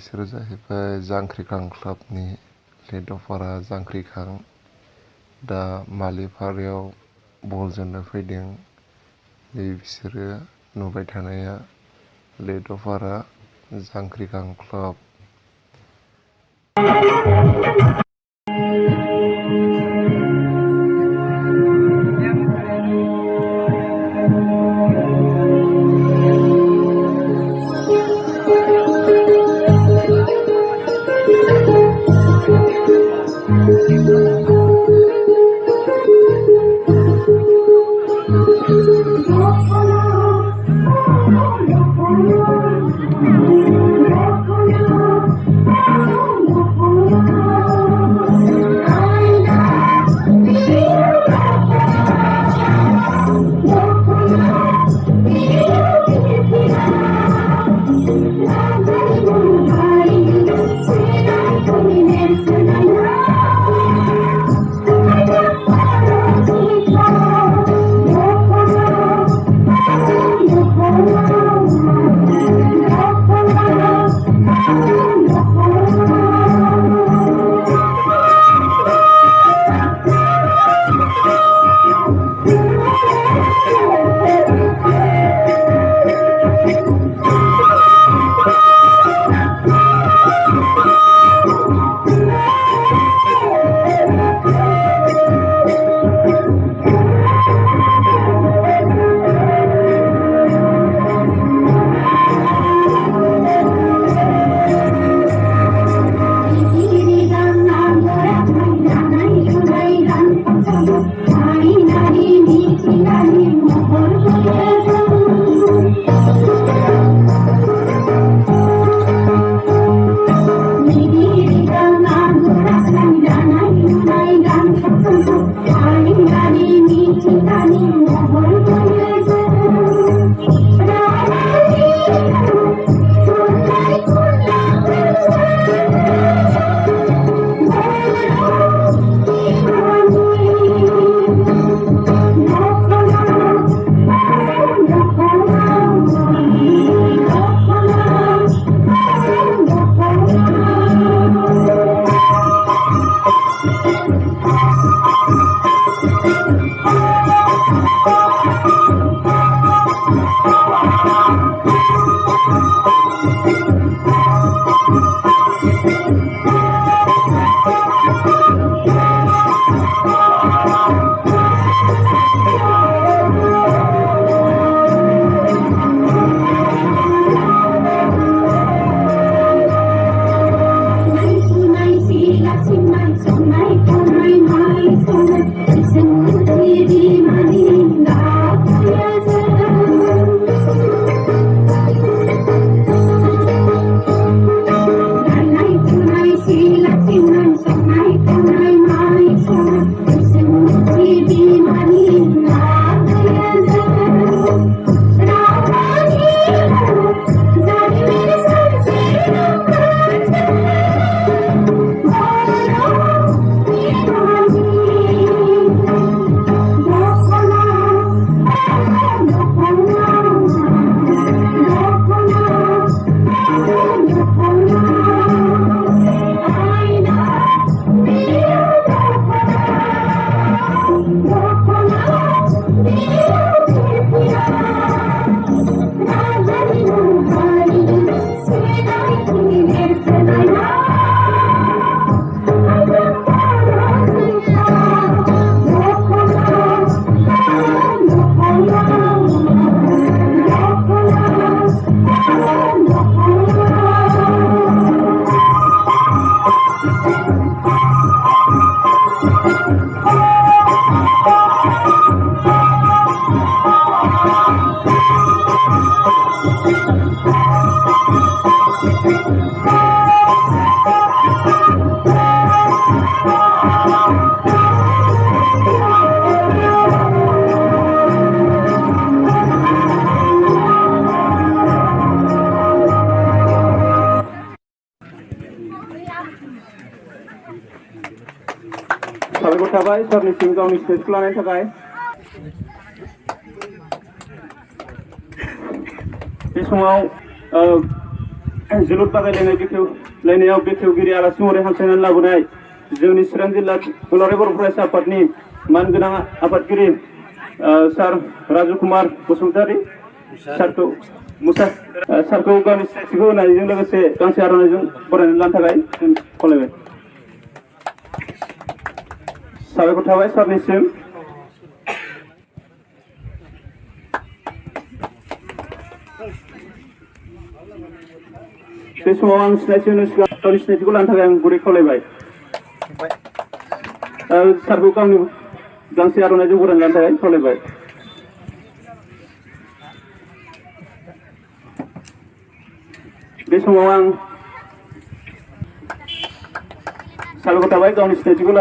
बिसोरो जाहैबाय जांख्रिखां क्लाबनि लेद'फारा जांख्रिखां दा मालिपारायाव बल जोनो फैदों। बिसोरो नुबाय थानाया लेद'फारा जांख्रिखां क्लाब। साबायखर थाबाय सारनिसिम गावनि स्टेजखौ लानायनि थाखाय। बे समाव जोलुर बादायलायनायाव बेखेवगिरि आलासि महरै हांख्रायनानै लाबोनाय जोंनि चिरां जिल्ला दुलाराय बर' फरायसा आफादनि मानगोनां आफादगिरि सार राजु कुमार बसुमतारी सारखौ गावनि सिनायथिखौ होनायजों लोगोसे गांसे आर'नाइजों बरायनानै लानो थाखाय खावलायबाय। साबायखर थाबाय सारनिसिम। बे समाव आं सिनायथि होनो सिगां गावनि सिनायथिखौ लानो थाखाय आं गुरै खावलायबाय। सारखौ गावनि गांसे आर'नाइजों बरायनानै लानो थाखाय खावलायबाय। बे समाव आं साबायखर थाबाय गावनि सिनायथिखौ